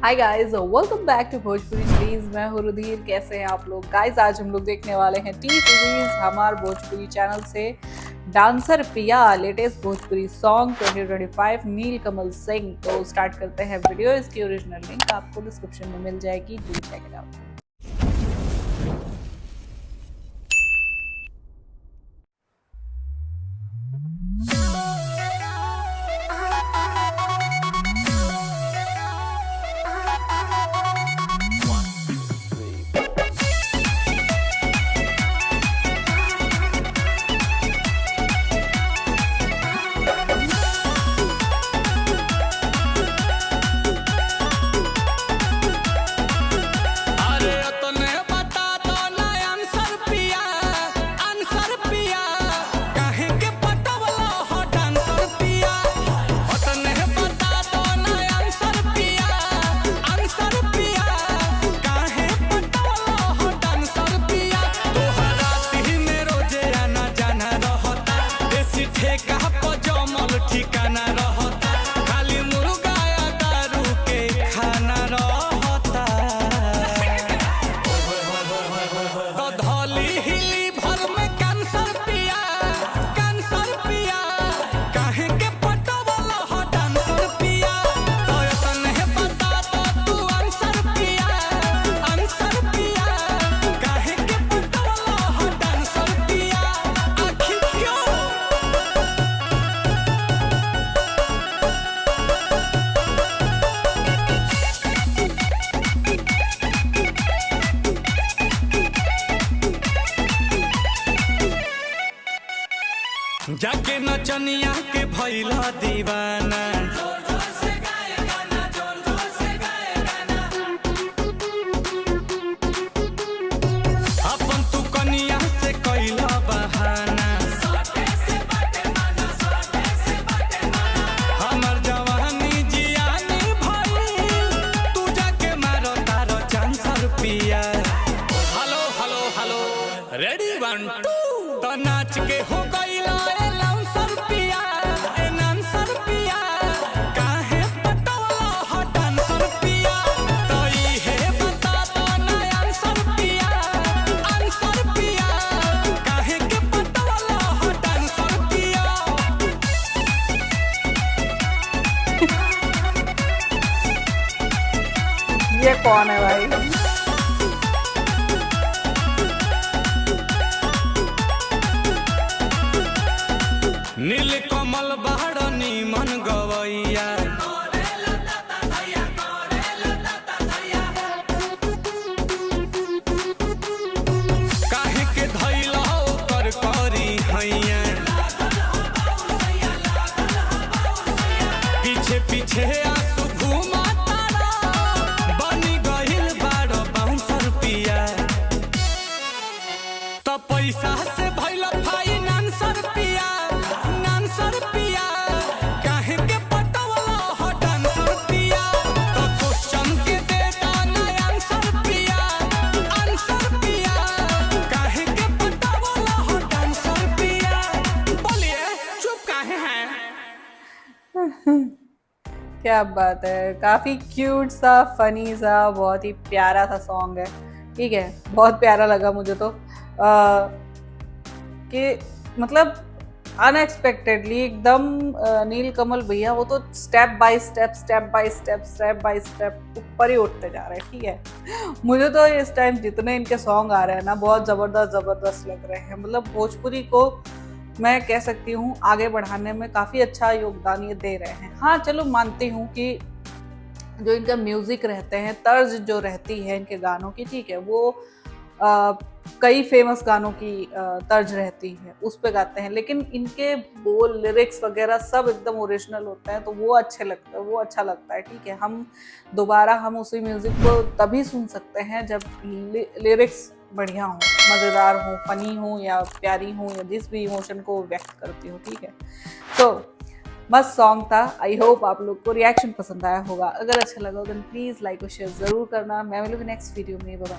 Hi guys, welcome back to Bhojpuri series. मैं हूँ रुधिर। कैसे हैं आप लोग गाइस? आज हम लोग देखने वाले हैं टी सीरीज हमार भोजपुरी चैनल से डांसर पिया लेटेस्ट भोजपुरी सॉन्ग 2025 नील कमल सिंह। तो स्टार्ट करते हैं वीडियो। इसकी ओरिजिनल लिंक आपको डिस्क्रिप्शन में मिल जाएगी, डू चेक इट आउट। ठिकाना रहता खाली मुर्गा या दारू के खाना रहता तो धौली हिली भर में कैंसर पिया काहे के पटवला हो डांसर पिया तो तने बता तो तू आंसर पिया काहे के पटवला हो डांसर पिया आखिर क्यों जाके नचनिया के भइला दीवाना अपन तू कनिया से कइला बहाना हमर जवानी जियानी भइल तू जाके मारो तारो चांसर पिया हेलो हेलो हेलो रेडी 1 2 तो नाच के हो गइला काहे पटवला हो डांसर पिया तो इहे बता तो ना आंसर पिया काहे के पटवला हो डांसर पिया ये कौन है भाई? नील कमल बाड़नी मन गवैया काहे के धैला ओकर करी हैया पीछे पीछे आंसू घुमा तारा बनी गइल बाड़ बाउंसर पिया तो पैसा से भइल फाइनेंसर पिया काहे के पटवला हो डांसर पिया तो क्वेश्चन के देता ना आंसर पिया काहे के पटवला हो डांसर पिया बोलिए चुप काहे हैं क्या बात है, काफी क्यूट सा, फनी सा, बहुत ही प्यारा सा सॉन्ग है। ठीक है, बहुत प्यारा लगा मुझे तो कि मतलब अनएक्सपेक्टेडली एकदम नील कमल भैया वो तो स्टेप बाय स्टेप ऊपर ही उठते जा रहे हैं। ठीक है, मुझे तो इस टाइम जितने इनके सॉन्ग आ रहे हैं ना, बहुत जबरदस्त लग रहे हैं। मतलब भोजपुरी को मैं कह सकती हूँ आगे बढ़ाने में काफ़ी अच्छा योगदान ये दे रहे हैं। हाँ चलो, मानती हूँ कि जो इनका म्यूज़िक रहते हैं, तर्ज जो रहती है इनके गानों की, ठीक है, वो कई फेमस गानों की तर्ज रहती है, उस पे गाते हैं, लेकिन इनके बोल, लिरिक्स वगैरह सब एकदम ओरिजिनल होते हैं, तो वो अच्छे लगते हैं, वो अच्छा लगता है। ठीक है, हम उसी म्यूज़िक को तभी सुन सकते हैं जब लिरिक्स बढ़िया हो, मज़ेदार हो, फनी हो या प्यारी हो या जिस भी इमोशन को व्यक्त करती हो। ठीक है, तो मस्त सॉन्ग था। आई होप आप लोग को रिएक्शन पसंद आया होगा। अगर अच्छा लगा तो प्लीज़ लाइक और शेयर ज़रूर करना। मैं मिलूंगी नेक्स्ट वीडियो में। बाय।